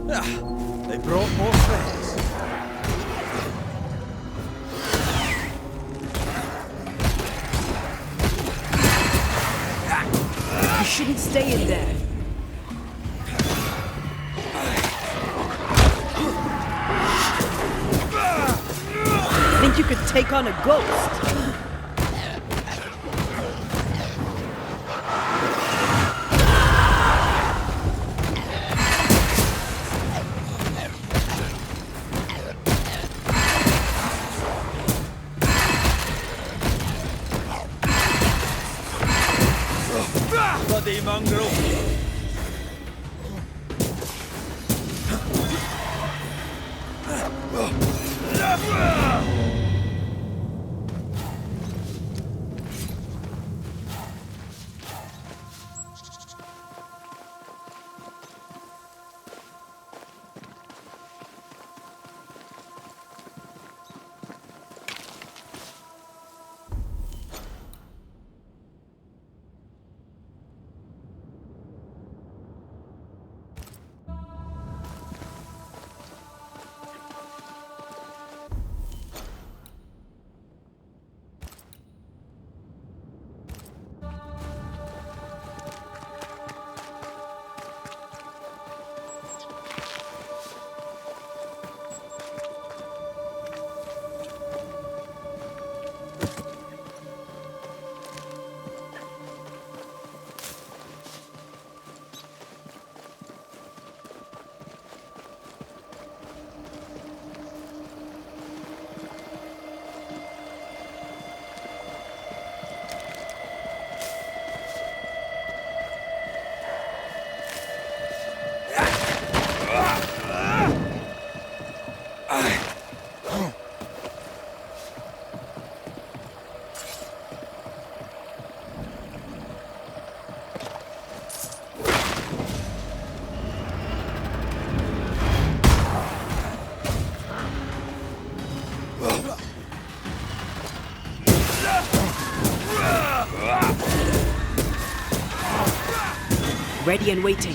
They brought more friends. You shouldn't stay in there. Think you could take on a ghost? Bloody mongrel! Ready and waiting.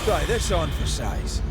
Try this on for size.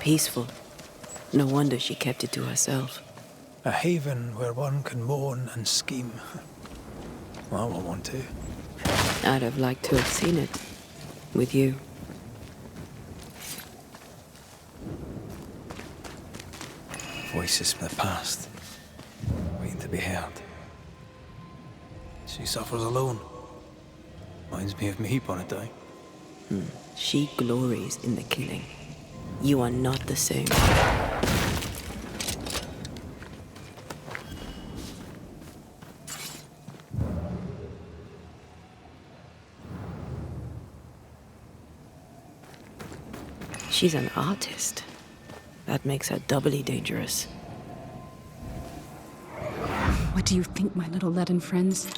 Peaceful. No wonder she kept it to herself. A haven where one can mourn and scheme. Well, I won't want to. I'd have liked to have seen it. With you. Voices from the past, waiting to be heard. She suffers alone. Reminds me of me upon a time. She glories in the killing. You are not the same. She's an artist. That makes her doubly dangerous. What do you think, my little leaden friends?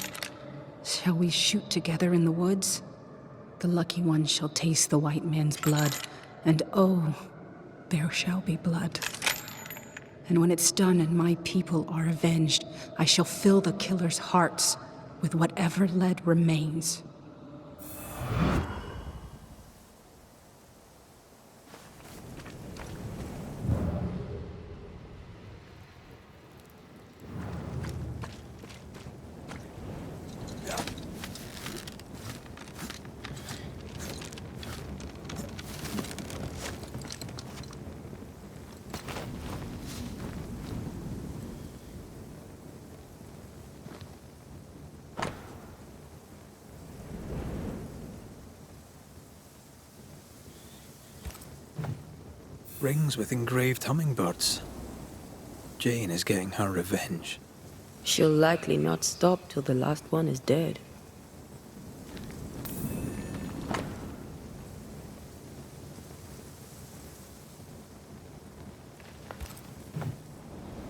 Shall we shoot together in the woods? The lucky one shall taste the white man's blood, and oh, there shall be blood. And when it's done and my people are avenged, I shall fill the killers' hearts with whatever lead remains. Rings with engraved hummingbirds. Jane is getting her revenge. She'll likely not stop till the last one is dead.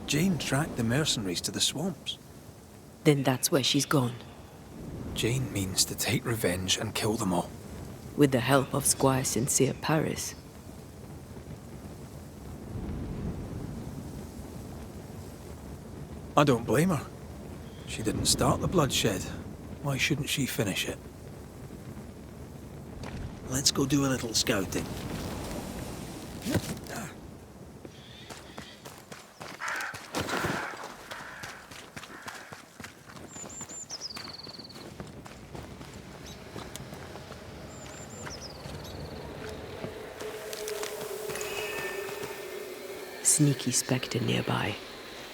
Jane tracked the mercenaries to the swamps. Then that's where she's gone. Jane means to take revenge and kill them all. With the help of Squire Sincere Paris. I don't blame her. She didn't start the bloodshed. Why shouldn't she finish it? Let's go do a little scouting. Sneaky spectre nearby.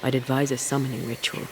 I'd advise a summoning ritual.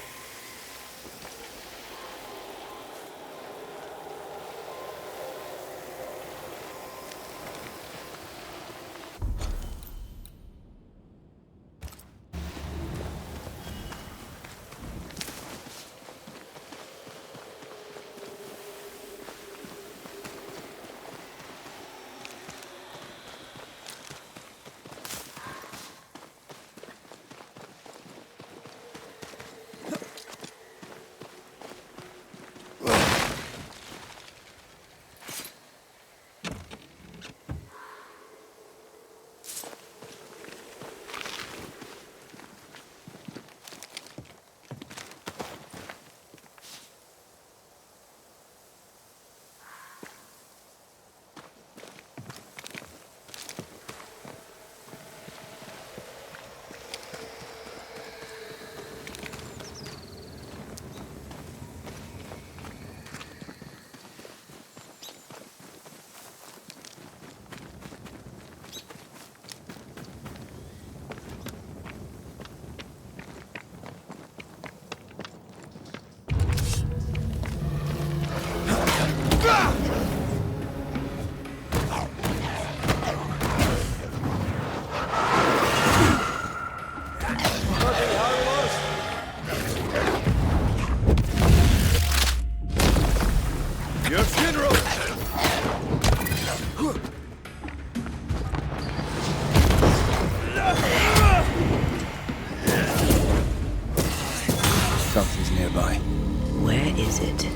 Your funeral! Something's nearby. Where is it?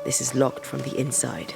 This is locked from the inside.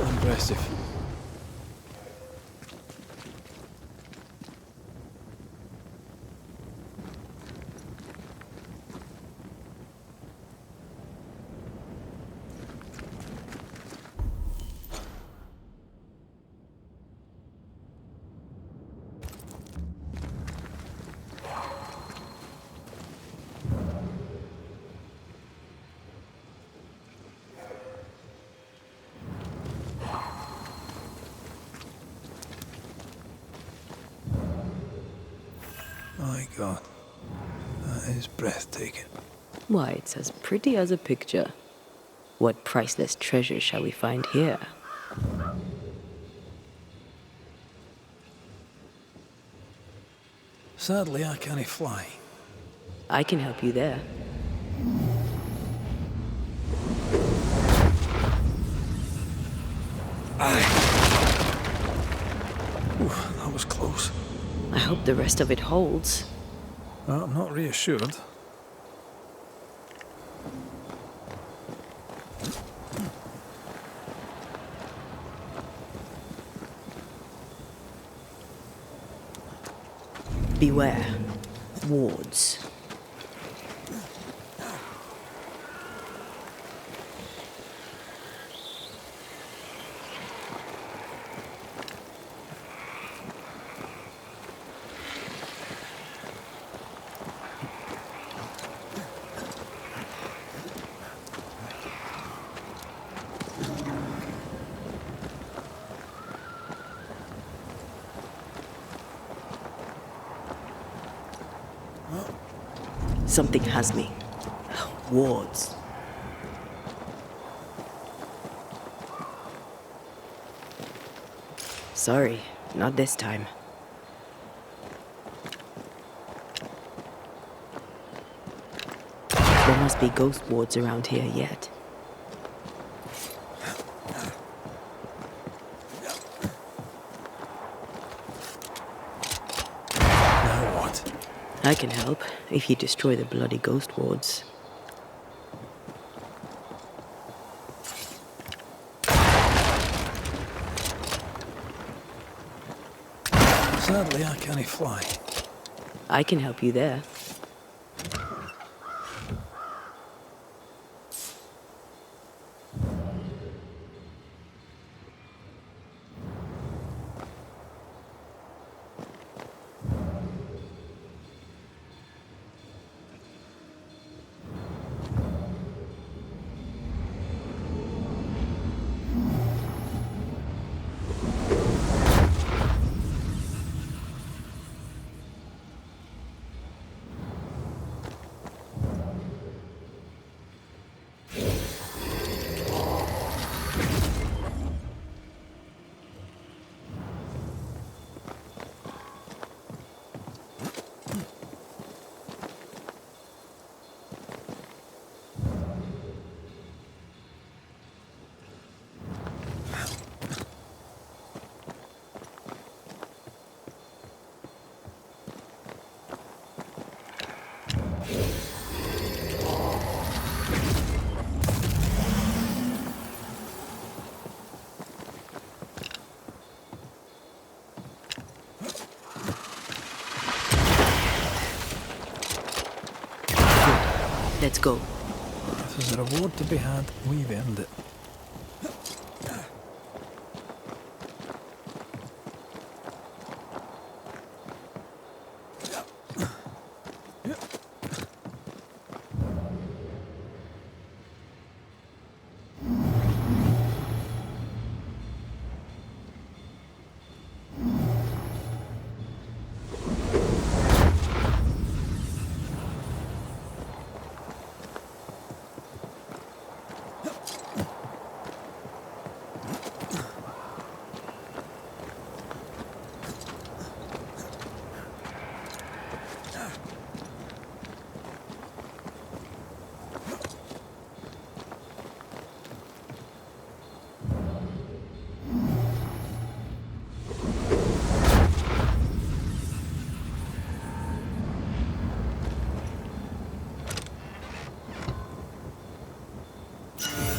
Impressive. My God, that is breathtaking. Why, it's as pretty as a picture. What priceless treasure shall we find here? Sadly, I can't fly. I can help you there. Oof, that was close. I hope the rest of it holds. Well, I'm not reassured. Beware. Wards. Something has me. Wards. Sorry, not this time. There must be ghost wards around here yet. Now what? I can help if you destroy the bloody ghost wards. Sadly, I can't fly. I can help you there. Let's go. If there's a reward to be had, we've earned it.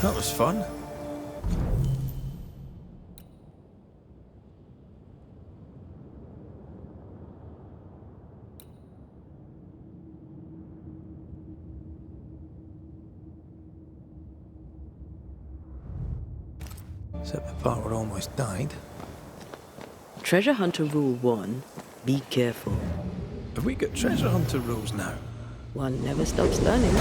That was fun. Except the part where I almost died. Treasure Hunter Rule 1. Be careful. Have we got treasure hunter rules now? One never stops learning.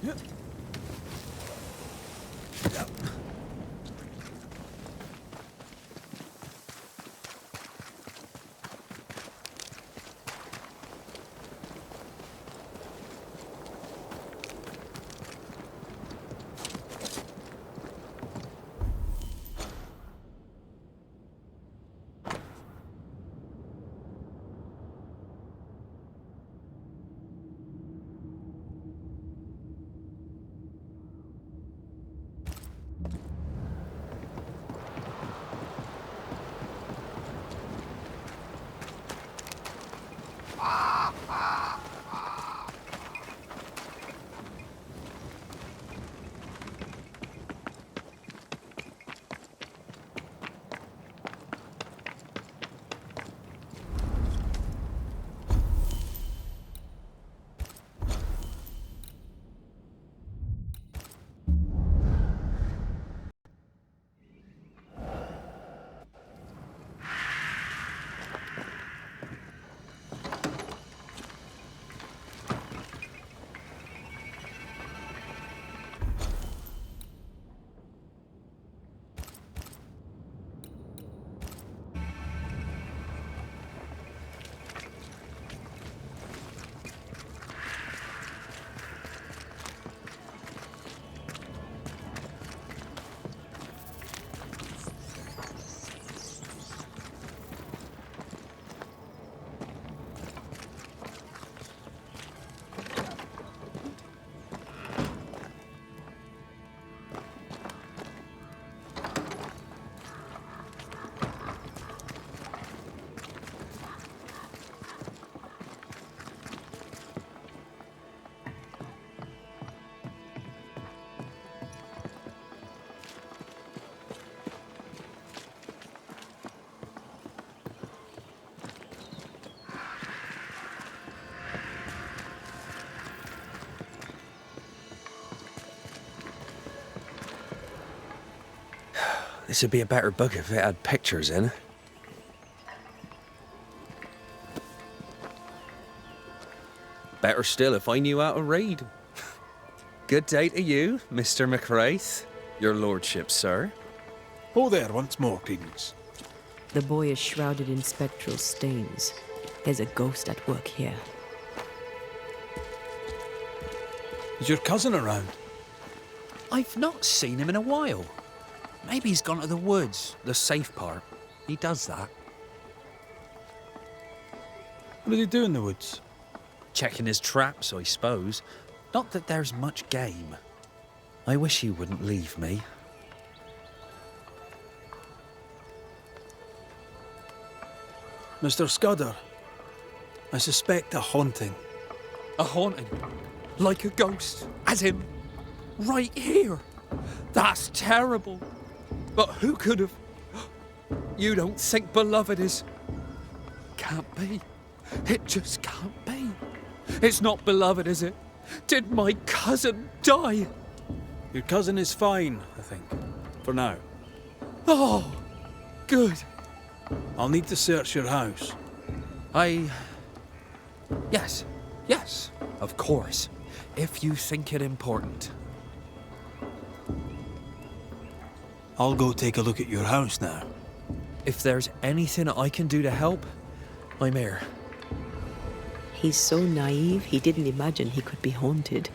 Yep. Yep. This would be a better book if it had pictures in. Better still if I knew how to read. Good day to you, Mr. McWraith. Your lordship, sir. Oh, there once more, Credence. The boy is shrouded in spectral stains. There's a ghost at work here. Is your cousin around? I've not seen him in a while. Maybe he's gone to the woods, the safe part. He does that. What does he do in the woods? Checking his traps, I suppose. Not that there's much game. I wish he wouldn't leave me. Mr. Scudder, I suspect a haunting. A haunting? Like a ghost? As in, right here? That's terrible. But who could have... You don't think beloved is... Can't be. It just can't be. It's not beloved, is it? Did my cousin die? Your cousin is fine, I think. For now. Oh, good. I'll need to search your house. Yes, of course. If you think it important. I'll go take a look at your house now. If there's anything I can do to help, I'm here. He's so naive, he didn't imagine he could be haunted.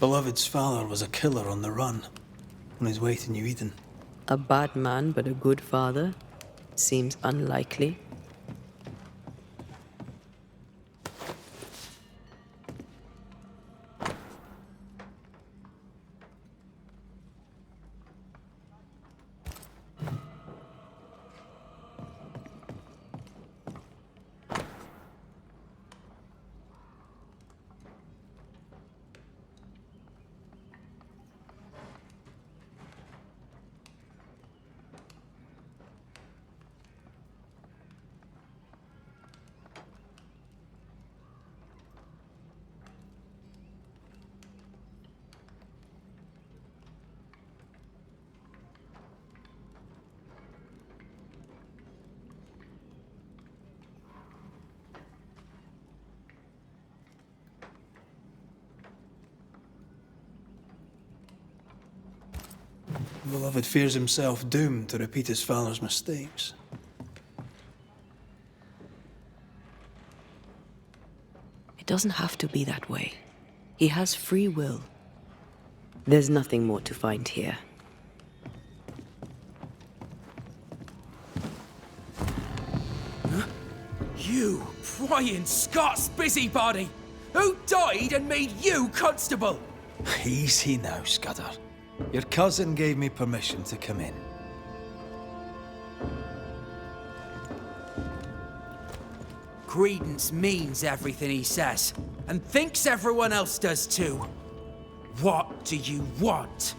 Beloved's father was a killer on the run, on his way to New Eden. A bad man, but a good father? Seems unlikely. Beloved fears himself doomed to repeat his father's mistakes. It doesn't have to be that way. He has free will. There's nothing more to find here. You prying Scots busybody! Who died and made you constable? Easy now, Scudder. Your cousin gave me permission to come in. Credence means everything he says, and thinks everyone else does too. What do you want?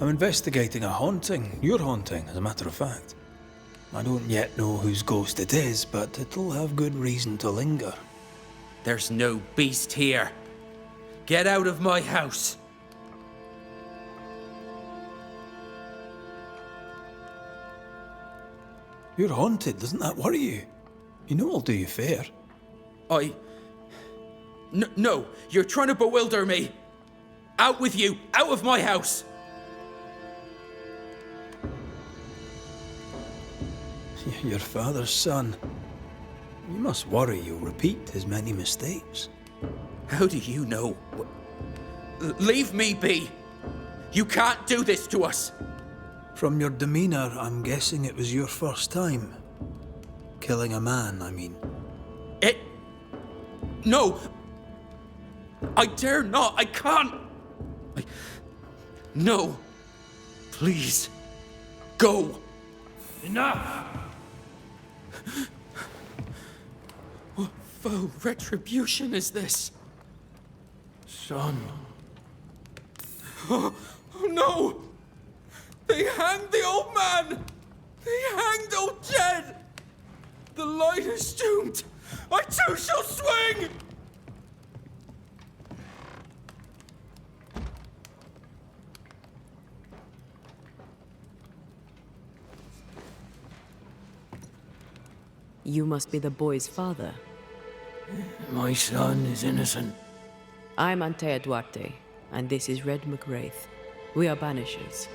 I'm investigating a haunting. Your haunting, as a matter of fact. I don't yet know whose ghost it is, but it'll have good reason to linger. There's no beast here. Get out of my house. You're haunted, doesn't that worry you? You know I'll do you fair. No, you're trying to bewilder me. Out with you, out of my house. Your father's son. You must worry you'll repeat his many mistakes. How do you know? Leave me be. You can't do this to us. From your demeanor, I'm guessing it was your first time. Killing a man, I mean. No! I dare not! I can't! No! Please! Go! Enough! What foul retribution is this? Son. Oh no! They hanged the old man! They hanged old Jed! The light is doomed! I too shall swing! You must be the boy's father. My son is innocent. I'm Antea Duarte, and this is Red McWraith. We are Banishers.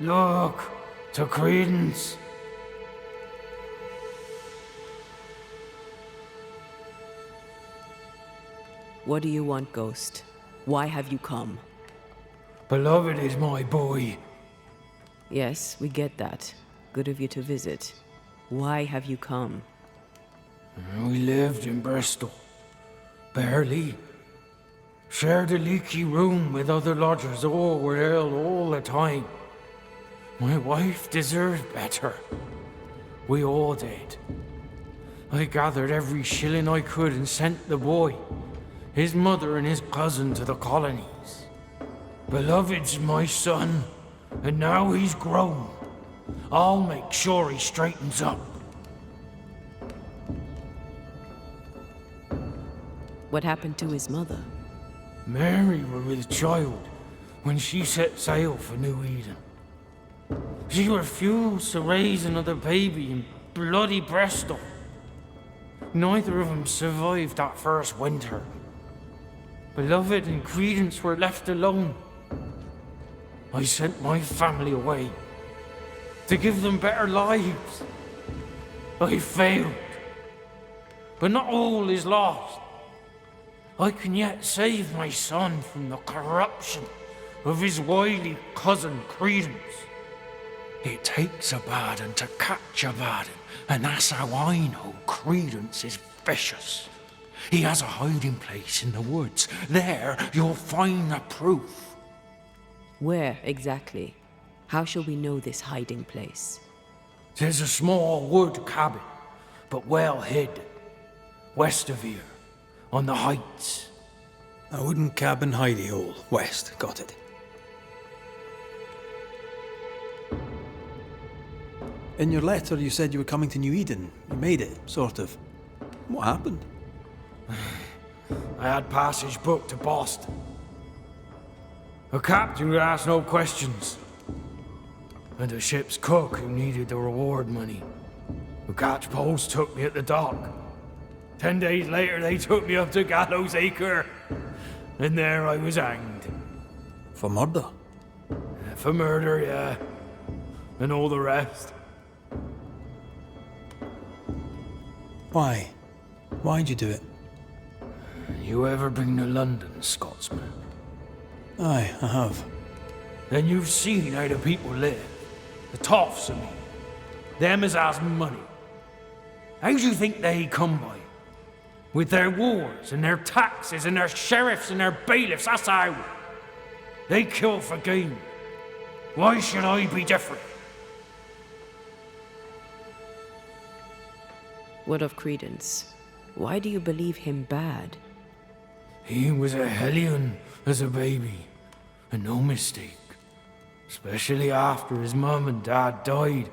Look, to Credence. What do you want, Ghost? Why have you come? Beloved is my boy. Yes, we get that. Good of you to visit. Why have you come? We lived in Bristol. Barely. Shared a leaky room with other lodgers. All were ill all the time. My wife deserved better. We all did. I gathered every shilling I could and sent the boy, his mother and his cousin to the colonies. Beloved's my son, and now he's grown. I'll make sure he straightens up. What happened to his mother? Mary were with child when she set sail for New Eden. She refused to raise another baby in bloody Bristol. Neither of them survived that first winter. Beloved and Credence were left alone. I sent my family away to give them better lives. I failed. But not all is lost. I can yet save my son from the corruption of his wily cousin Credence. It takes a bad un to catch a bad un, and that's how I know Credence is vicious. He has a hiding place in the woods. There you'll find the proof. Where exactly? How shall we know this hiding place? 'Tis a small wood cabin, but well hid. West of here, on the heights. A wooden cabin hidey hole, west, got it. In your letter you said you were coming to New Eden. You made it, sort of. What happened? I had passage booked to Boston. A captain would ask no questions. And a ship's cook who needed the reward money. The catch post took me at the dock. 10 days later they took me up to Gallows Acre. And there I was hanged. For murder? For murder, yeah. And all the rest. Why? Why'd you do it? You ever been to London, Scotsman? Aye, I have. Then you've seen how the people live. The toffs, I mean. Them as has money. How do you think they come by? With their wars, and their taxes, and their sheriffs, and their bailiffs, that's how. They kill for gain. Why should I be different? What of Credence? Why do you believe him bad? He was a hellion as a baby, and no mistake. Especially after his mum and dad died,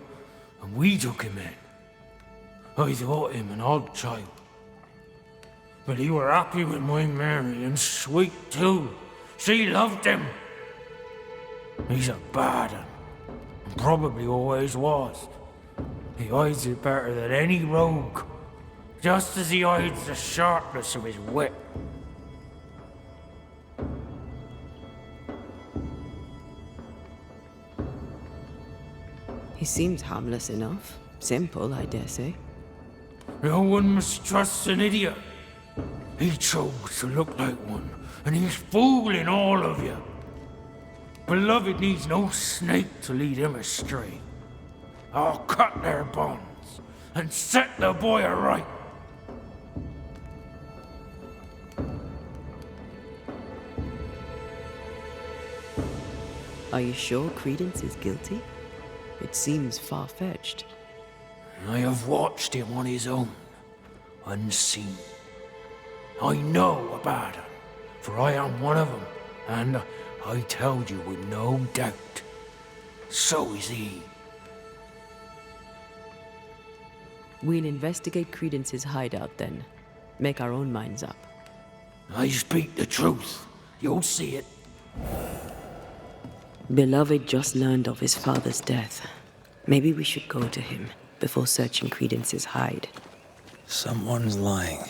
and we took him in. I thought him an odd child. But he were happy with my Mary, and sweet too. She loved him. He's a bad un, and probably always was. He hides it better than any rogue, just as he hides the sharpness of his wit. He seems harmless enough. Simple, I dare say. No one must trust an idiot. He chose to look like one, and he's fooling all of you. Beloved needs no snake to lead him astray. I'll cut their bonds and set the boy aright. Are you sure Credence is guilty? It seems far-fetched. I have watched him on his own, unseen. I know about him, for I am one of them, and I tell you with no doubt, so is he. We'll investigate Credence's hideout then. Make our own minds up. I speak the truth. You'll see it. Beloved just learned of his father's death. Maybe we should go to him before searching Credence's hide. Someone's lying.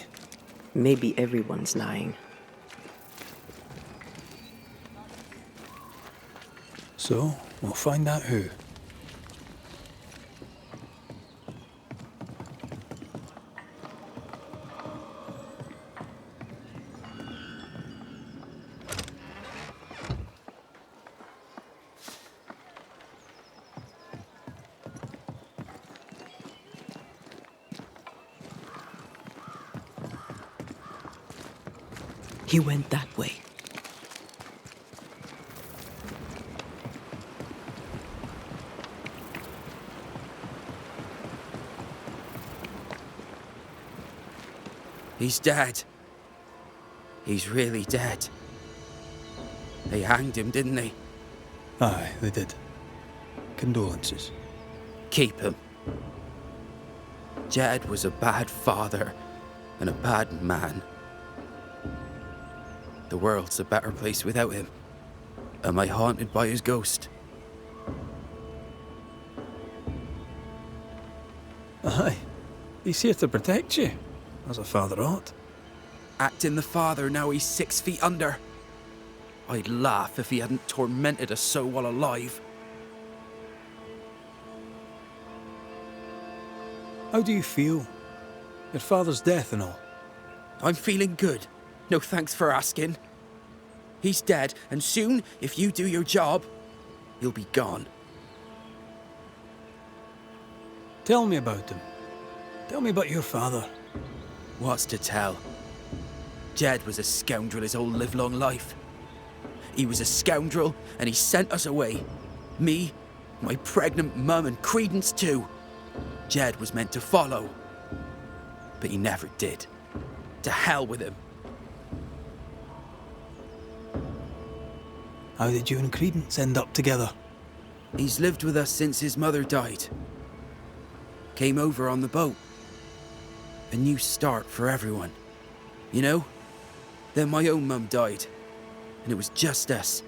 Maybe everyone's lying. So, we'll find out who. He went that way. He's dead. He's really dead. They hanged him, didn't they? Aye, they did. Condolences. Keep him. Jed was a bad father and a bad man. The world's a better place without him. Am I haunted by his ghost? Aye. He's here to protect you, as a father ought. Acting the father, now he's 6 feet under. I'd laugh if he hadn't tormented us so while alive. How do you feel? Your father's death and all. I'm feeling good. No thanks for asking. He's dead, and soon, if you do your job, he'll be gone. Tell me about him. Tell me about your father. What's to tell? Jed was a scoundrel his whole livelong life. He was a scoundrel, and he sent us away. Me, my pregnant mum, and Credence too. Jed was meant to follow, but he never did. To hell with him. How did you and Credence end up together? He's lived with us since his mother died. Came over on the boat. A new start for everyone. You know? Then my own mum died, and it was just us.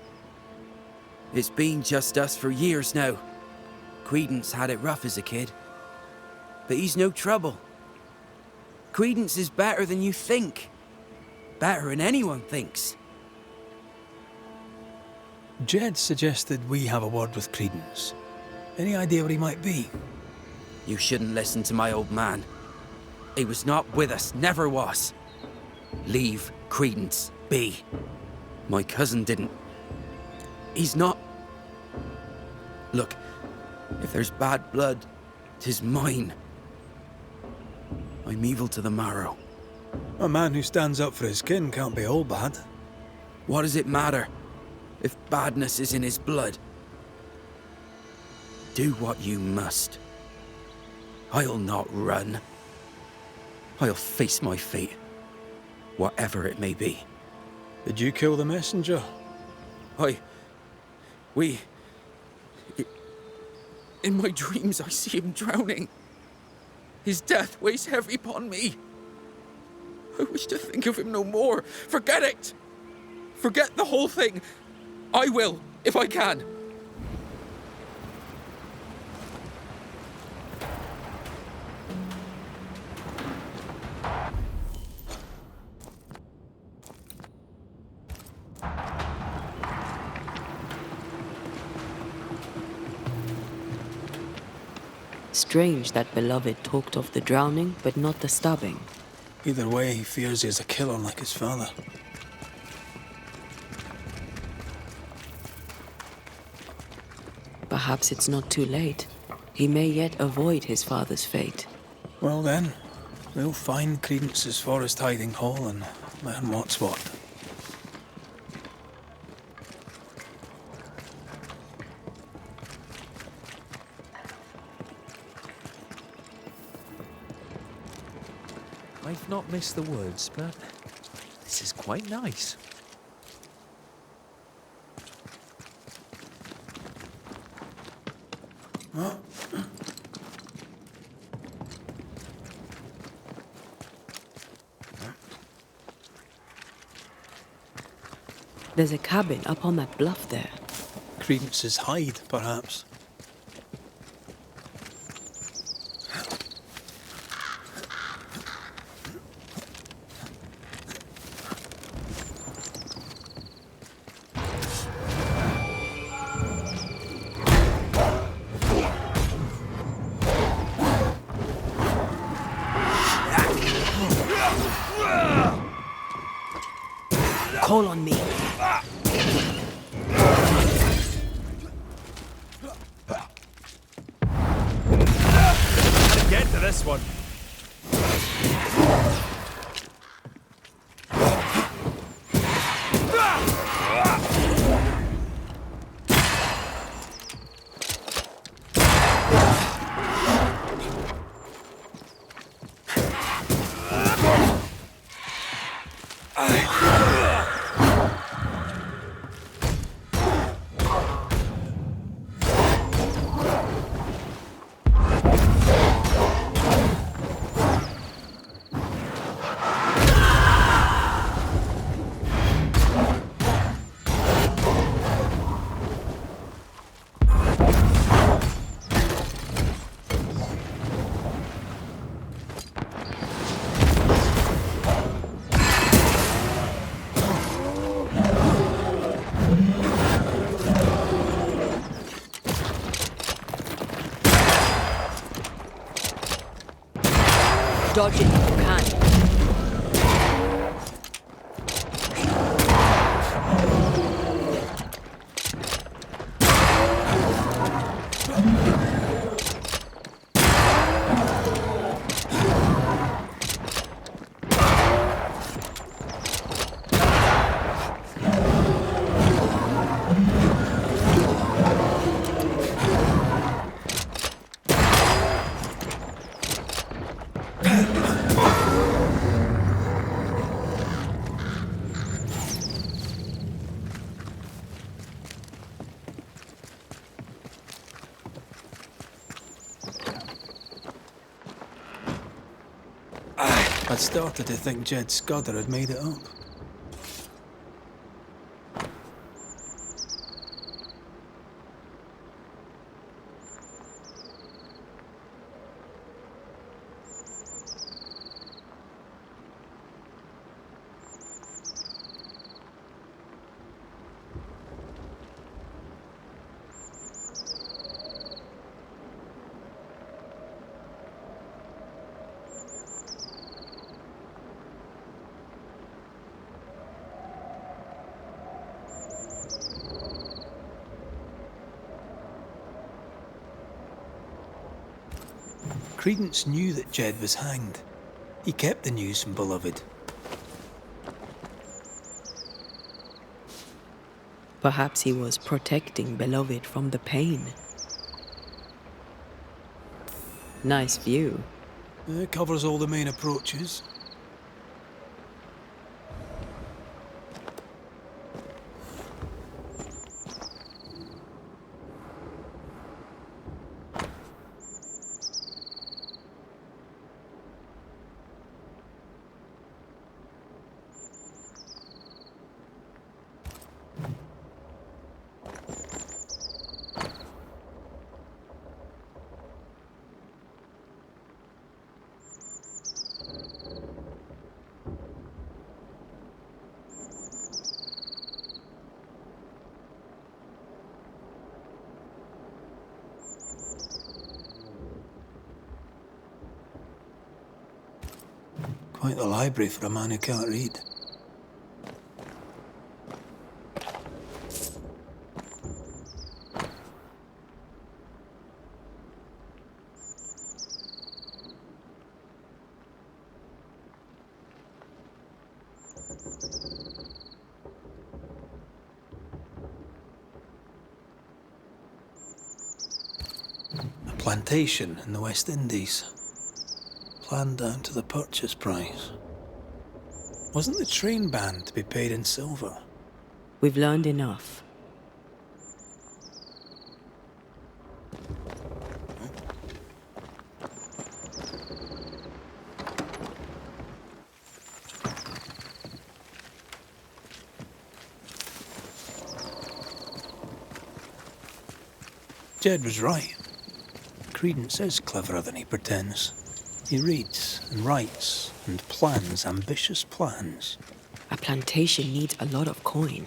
It's been just us for years now. Credence had it rough as a kid, but he's no trouble. Credence is better than you think. Better than anyone thinks. Jed suggested we have a word with Credence. Any idea where he might be? You shouldn't listen to my old man. He was not with us, never was. Leave Credence be. My cousin didn't. He's not... Look, if there's bad blood, 'tis mine. I'm evil to the marrow. A man who stands up for his kin can't be all bad. What does it matter if badness is in his blood? Do what you must. I'll not run. I'll face my fate, whatever it may be. Did you kill the messenger? In my dreams I see him drowning. His death weighs heavy upon me. I wish to think of him no more. Forget it! Forget the whole thing. I will, if I can. Strange that beloved talked of the drowning, but not the stabbing. Either way, he fears he's a killer like his father. Perhaps it's not too late. He may yet avoid his father's fate. Well then, we'll find Credence's forest hiding hole and learn what's what. I've not missed the woods, but this is quite nice. There's a cabin up on that bluff there. Credence's hide, perhaps. Call on me. Get to this one. Dodge it if you can. I'd started to think Jed Scudder had made it up. Credence knew that Jed was hanged. He kept the news from Beloved. Perhaps he was protecting Beloved from the pain. Nice view. It covers all the main approaches. Quite the library for a man who can't read. A plantation in the West Indies. Planned down to the purchase price. Wasn't the train band to be paid in silver? We've learned enough. Jed was right. Credence is cleverer than he pretends. He reads and writes and plans ambitious plans. A plantation needs a lot of coin.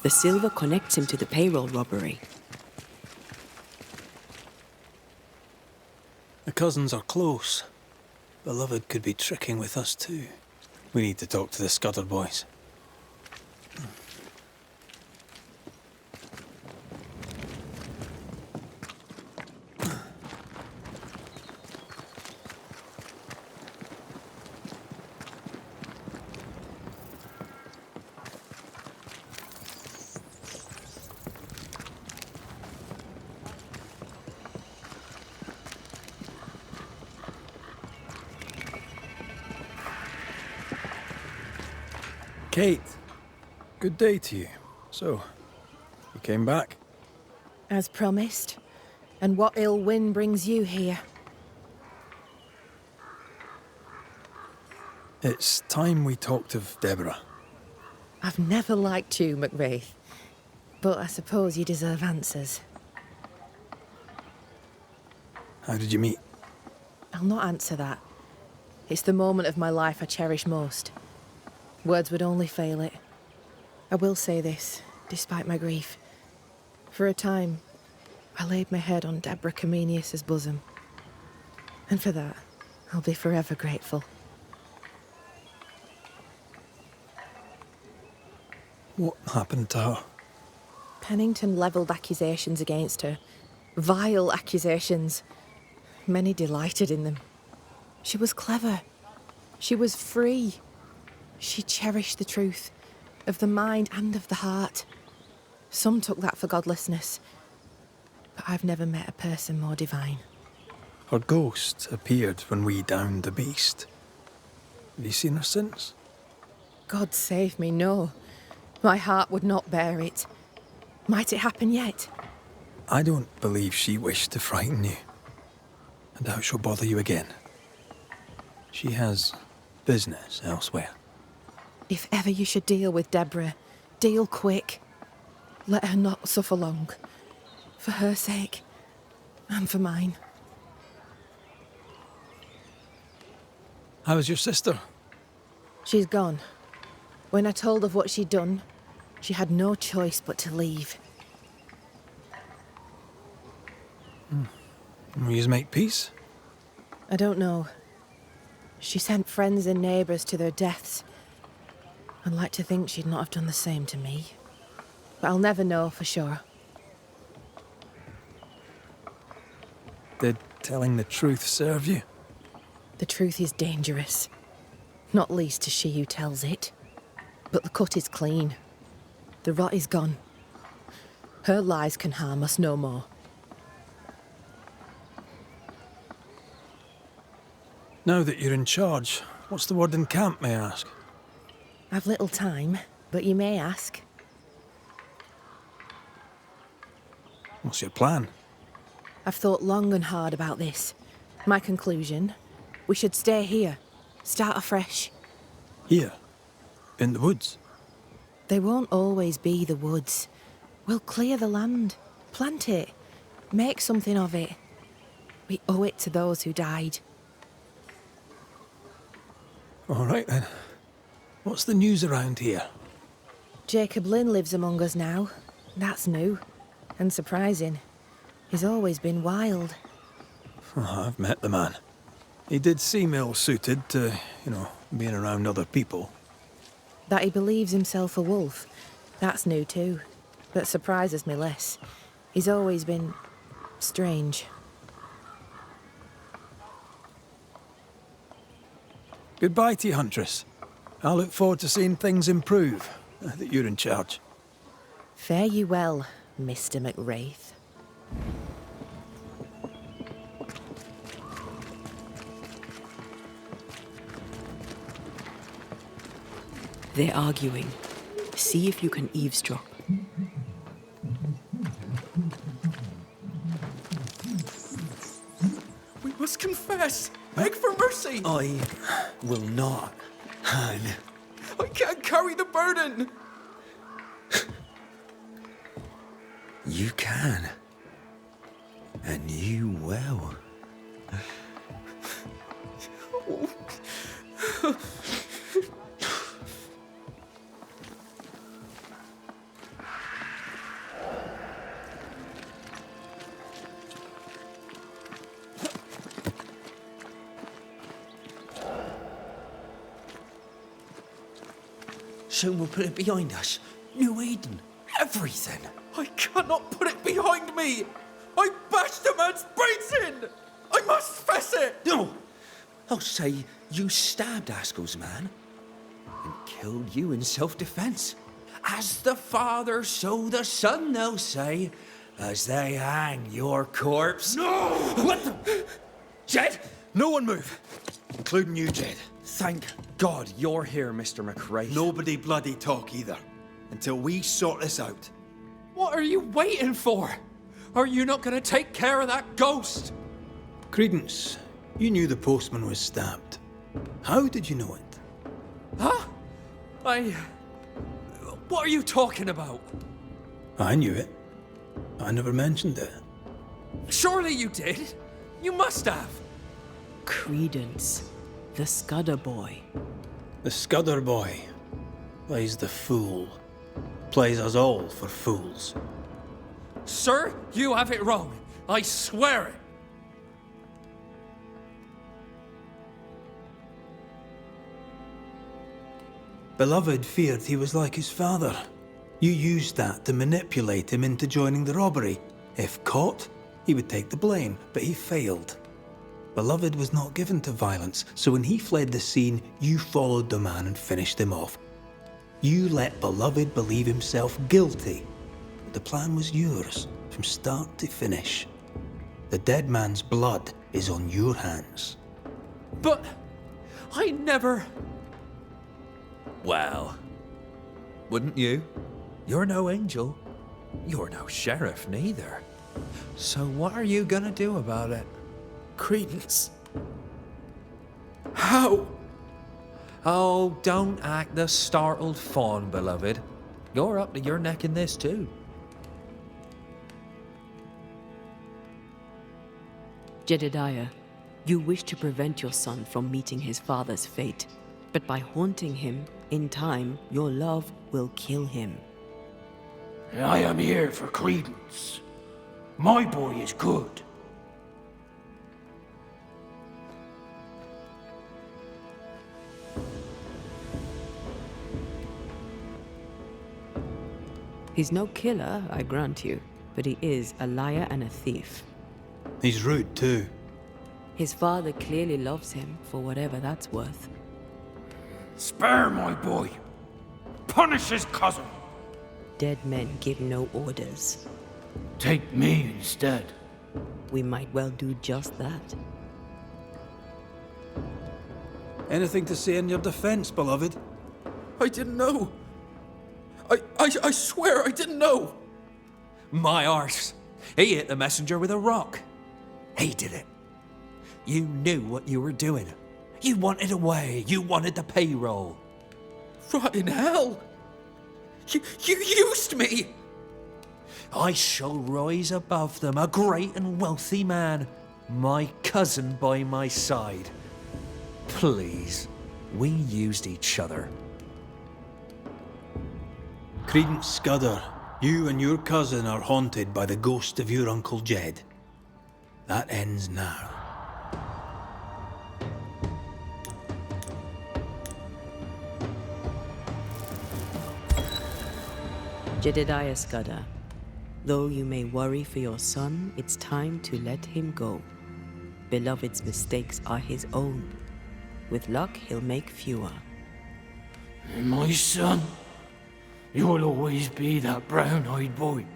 The silver connects him to the payroll robbery. The cousins are close. Beloved could be tricking with us too. We need to talk to the Scudder boys. Kate, good day to you. So, you came back? As promised. And what ill wind brings you here? It's time we talked of Deborah. I've never liked you, McVeigh. But I suppose you deserve answers. How did you meet? I'll not answer that. It's the moment of my life I cherish most. Words would only fail it. I will say this, despite my grief. For a time, I laid my head on Deborah Comenius's bosom. And for that, I'll be forever grateful. What happened to her? Pennington levelled accusations against her. Vile accusations. Many delighted in them. She was clever. She was free. She cherished the truth, of the mind and of the heart. Some took that for godlessness, but I've never met a person more divine. Her ghost appeared when we downed the beast. Have you seen her since? God save me, no. My heart would not bear it. Might it happen yet? I don't believe she wished to frighten you. I doubt she'll bother you again. She has business elsewhere. If ever you should deal with Deborah, deal quick. Let her not suffer long. For her sake, and for mine. How's your sister? She's gone. When I told of what she'd done, she had no choice but to leave. Will you make peace? I don't know. She sent friends and neighbours to their deaths. I'd like to think she'd not have done the same to me. But I'll never know for sure. Did telling the truth serve you? The truth is dangerous. Not least to she who tells it. But the cut is clean. The rot is gone. Her lies can harm us no more. Now that you're in charge, what's the word in camp, may I ask? I've little time, but you may ask. What's your plan? I've thought long and hard about this. My conclusion, we should stay here. Start afresh. Here? In the woods? They won't always be the woods. We'll clear the land, plant it, make something of it. We owe it to those who died. All right then. What's the news around here? Jacob Lynn lives among us now. That's new. And surprising. He's always been wild. Oh, I've met the man. He did seem ill-suited to, being around other people. That he believes himself a wolf. That's new too. But surprises me less. He's always been strange. Goodbye to you, Huntress. I look forward to seeing things improve, now that you're in charge. Fare you well, Mr. McWraith. They're arguing. See if you can eavesdrop. We must confess. Beg for mercy. I will not, Han. I can't carry the burden. You can. And you will. Soon we'll put it behind us. New Eden. Everything. I cannot put it behind me. I bashed a man's brains in. I must fess it. No! I'll say you stabbed Askell's man and killed you in self-defense. As the Father, so the Son, they'll say, as they hang your corpse. No! What the? Jed? No one move, including you, Jed. Thank God you're here, Mr. McRae. Nobody bloody talk either, until we sort this out. What are you waiting for? Are you not going to take care of that ghost? Credence, you knew the postman was stabbed. How did you know it? Huh? What are you talking about? I knew it. I never mentioned it. Surely you did. You must have. Credence, the Scudder boy. The Scudder boy plays the fool. Plays us all for fools. Sir, you have it wrong. I swear it. Beloved feared he was like his father. You used that to manipulate him into joining the robbery. If caught, he would take the blame, but he failed. Beloved was not given to violence, so when he fled the scene, you followed the man and finished him off. You let Beloved believe himself guilty. But the plan was yours, from start to finish. The dead man's blood is on your hands. But I never... Well, wouldn't you? You're no angel. You're no sheriff neither. So what are you gonna do about it? Credence. How? Oh, don't act the startled fawn, beloved. You're up to your neck in this too. Jedediah, you wish to prevent your son from meeting his father's fate, but by haunting him, in time, your love will kill him. I am here for credence. My boy is good. He's no killer, I grant you, but he is a liar and a thief. He's rude too. His father clearly loves him, for whatever that's worth. Spare my boy. Punish his cousin. Dead men give no orders. Take me instead. We might well do just that. Anything to say in your defense, beloved? I didn't know. I swear I didn't know. My arse. He hit the messenger with a rock. He did it. You knew what you were doing. You wanted away. You wanted the payroll. Rotten hell. You used me. I shall rise above them, a great and wealthy man. My cousin by my side. Please, we used each other. Credence Scudder, you and your cousin are haunted by the ghost of your Uncle Jed. That ends now. Jedediah Scudder, though you may worry for your son, it's time to let him go. Beloved's mistakes are his own. With luck, he'll make fewer. My son, you'll always be that brown-eyed boy,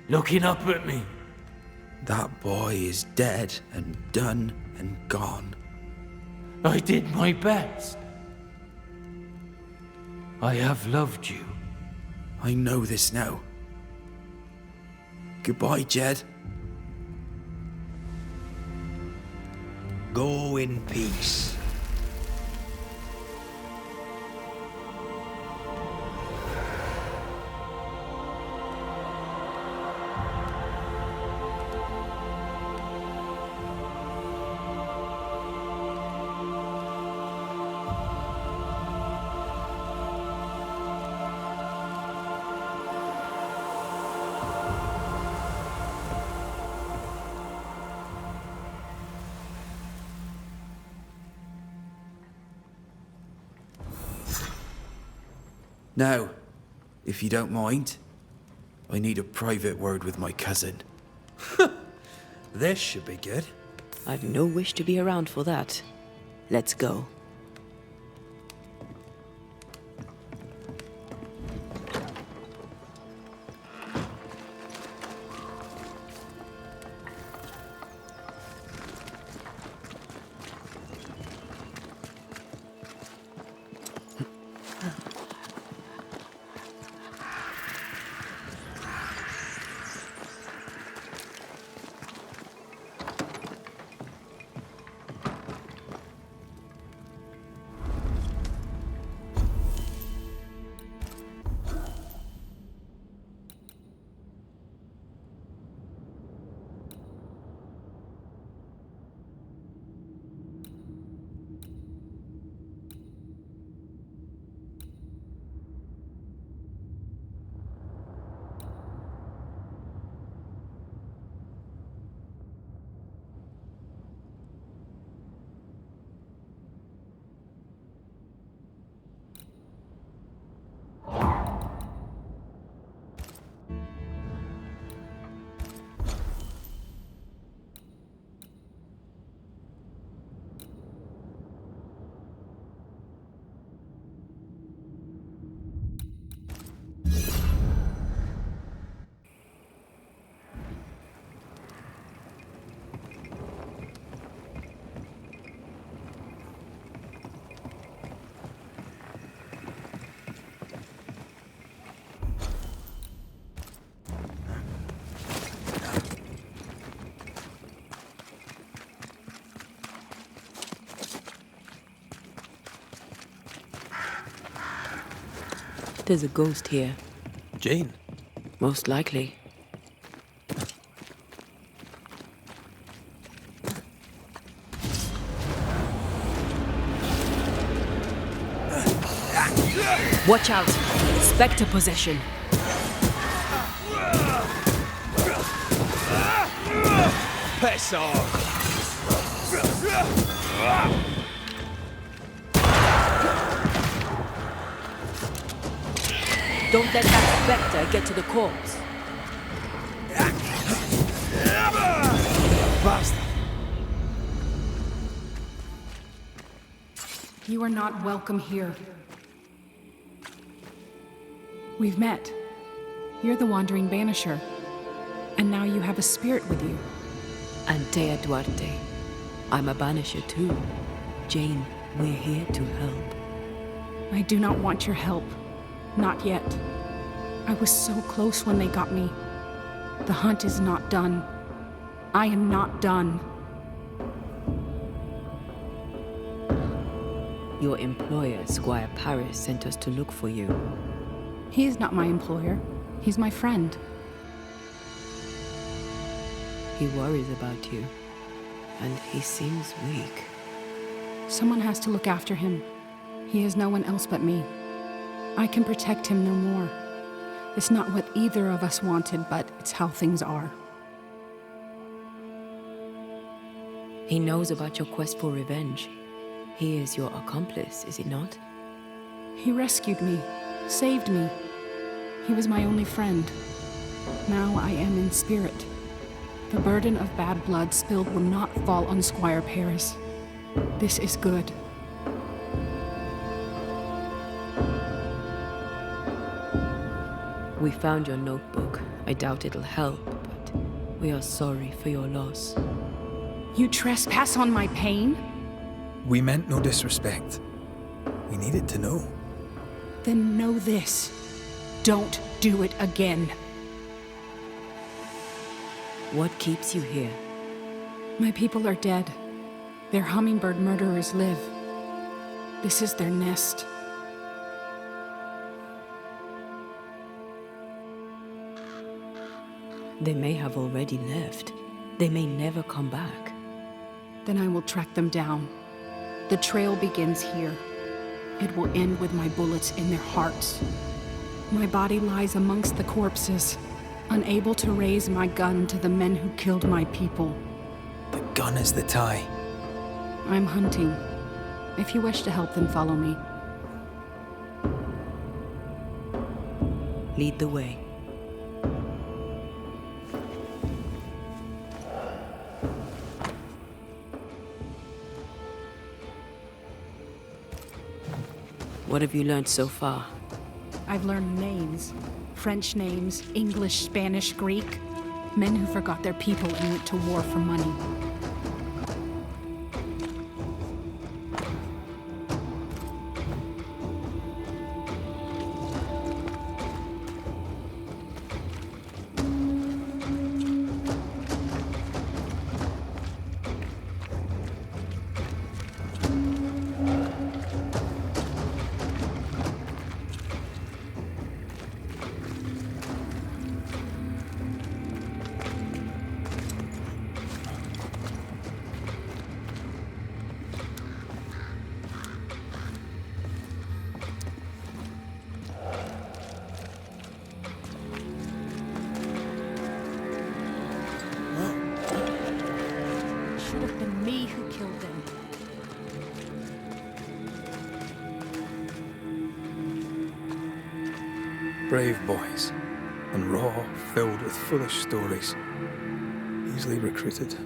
looking up at me. That boy is dead and done and gone. I did my best. I have loved you. I know this now. Goodbye, Jed. Go in peace. Now, if you don't mind, I need a private word with my cousin. This should be good. I've no wish to be around for that. Let's go. There's a ghost here. Jane? Most likely. Watch out! Spectre possession. Piss off! Don't let that spectre get to the corpse. Bastard! You are not welcome here. We've met. You're the wandering banisher. And now you have a spirit with you. Antea Duarte. I'm a banisher too. Jane, we're here to help. I do not want your help. Not yet. I was so close when they got me. The hunt is not done. I am not done. Your employer, Squire Paris, sent us to look for you. He is not my employer. He's my friend. He worries about you, and he seems weak. Someone has to look after him. He has no one else but me. I can protect him no more. It's not what either of us wanted, but it's how things are. He knows about your quest for revenge. He is your accomplice, is he not? He rescued me, saved me. He was my only friend. Now I am in spirit. The burden of bad blood spilled will not fall on Squire Paris. This is good. We found your notebook. I doubt it'll help, but we are sorry for your loss. You trespass on my pain? We meant no disrespect. We needed to know. Then know this. Don't do it again. What keeps you here? My people are dead. Their hummingbird murderers live. This is their nest. They may have already left. They may never come back. Then I will track them down. The trail begins here. It will end with my bullets in their hearts. My body lies amongst the corpses, unable to raise my gun to the men who killed my people. The gun is the tie. I'm hunting. If you wish to help, then follow me. Lead the way. What have you learned so far? I've learned names. French names, English, Spanish, Greek. Men who forgot their people and went to war for money. Should have been me who killed them. Brave boys, and raw, filled with foolish stories. Easily recruited.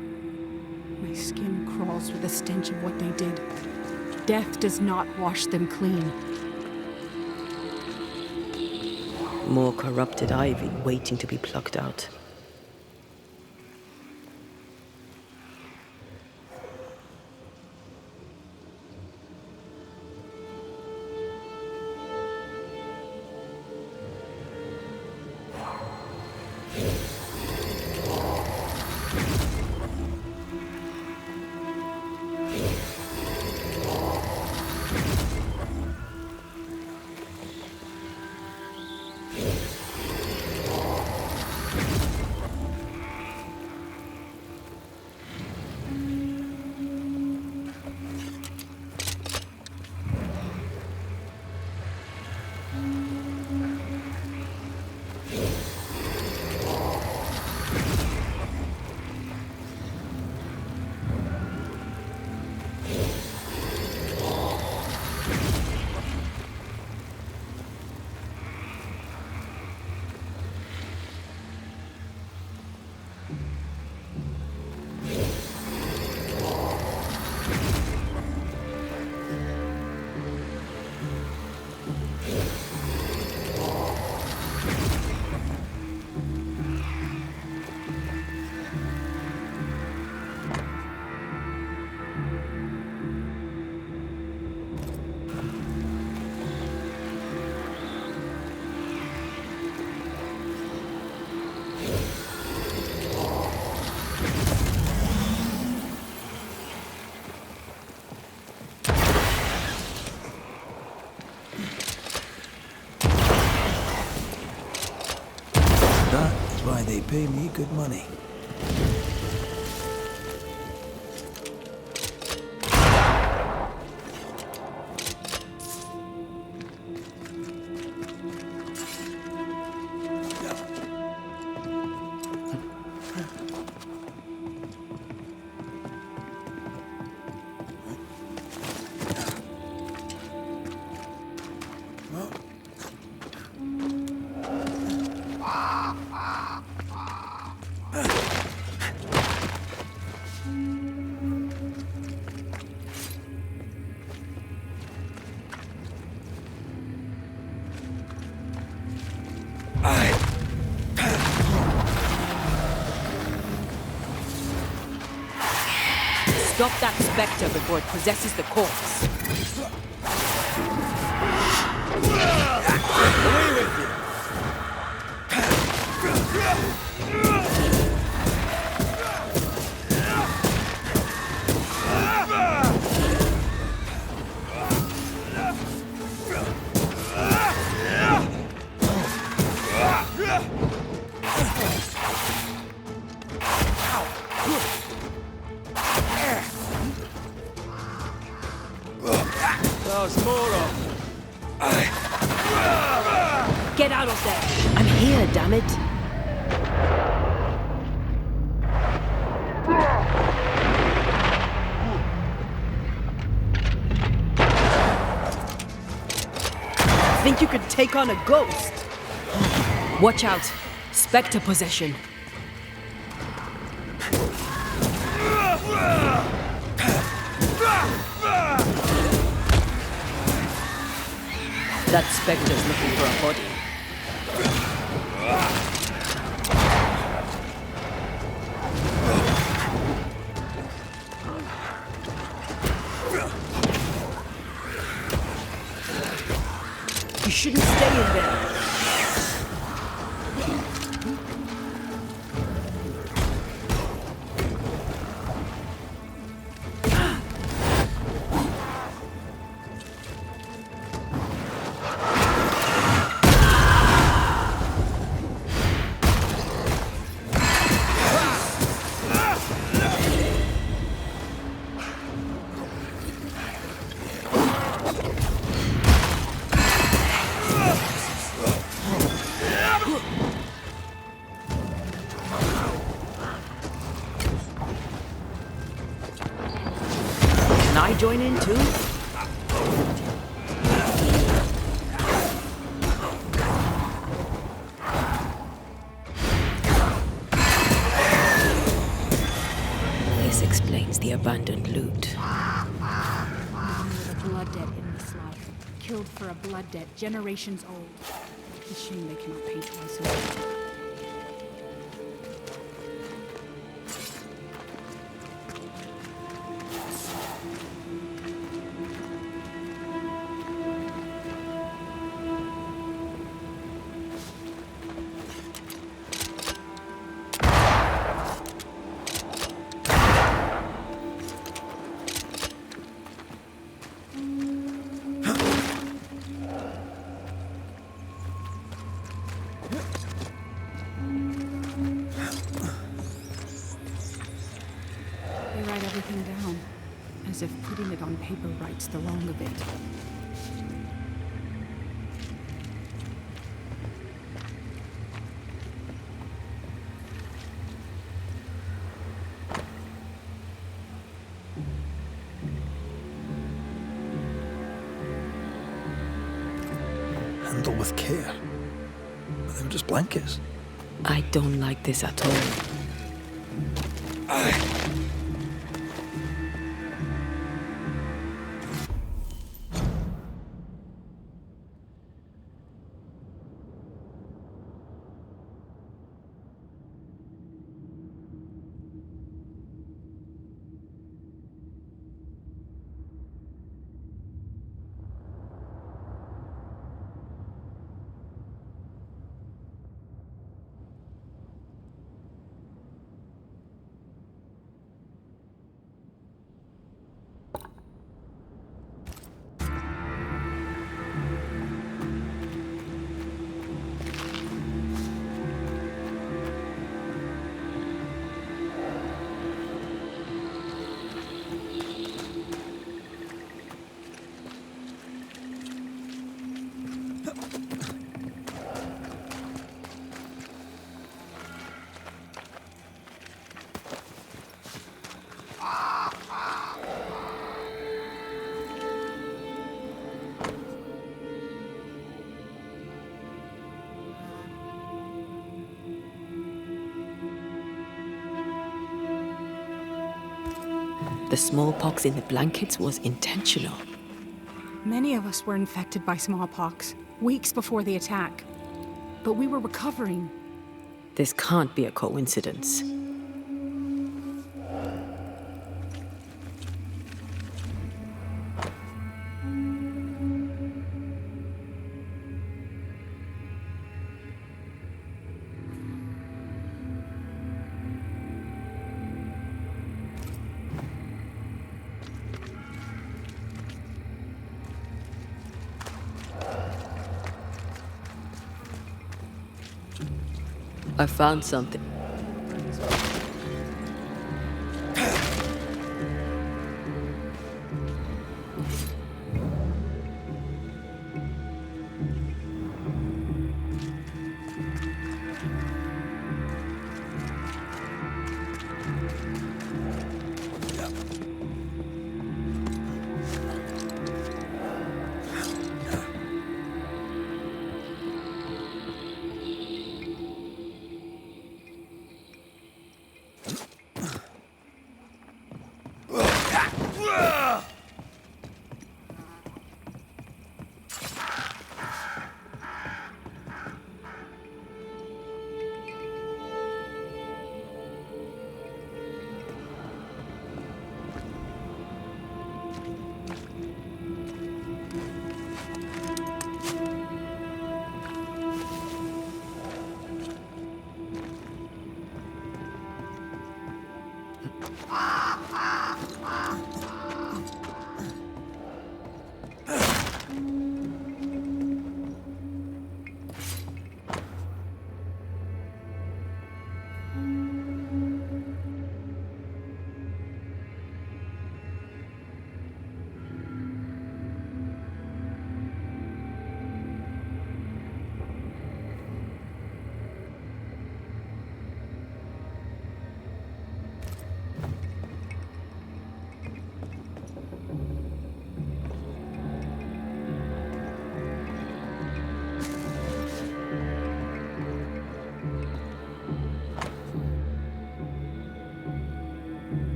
My skin crawls with the stench of what they did. Death does not wash them clean. More corrupted ivy waiting to be plucked out. That is why they pay me good money. Stop that spectre before it possesses the corpse. Away with you! There's more of them. Get out of there! I'm here, damn it! Think you could take on a ghost? Watch out! Spectre possession. That spectre's looking for a body. You shouldn't stay in there. Join in too? This explains the abandoned loot. A blood debt in this life, killed for a blood debt generations old. It's a shame they cannot pay twice over. As if putting it on paper rights the wrong of it. Handled with care. But they were just blankets. I don't like this at all. The smallpox in the blankets was intentional. Many of us were infected by smallpox, weeks before the attack. But we were recovering. This can't be a coincidence. I found something.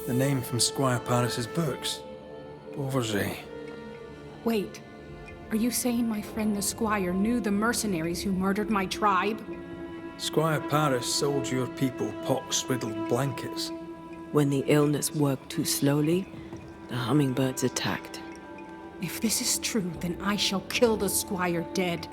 The name from Squire Paris's books. Protégé. Wait, are you saying my friend the Squire knew the mercenaries who murdered my tribe? Squire Paris sold your people pox-riddled blankets. When the illness worked too slowly, the hummingbirds attacked. If this is true, then I shall kill the Squire dead.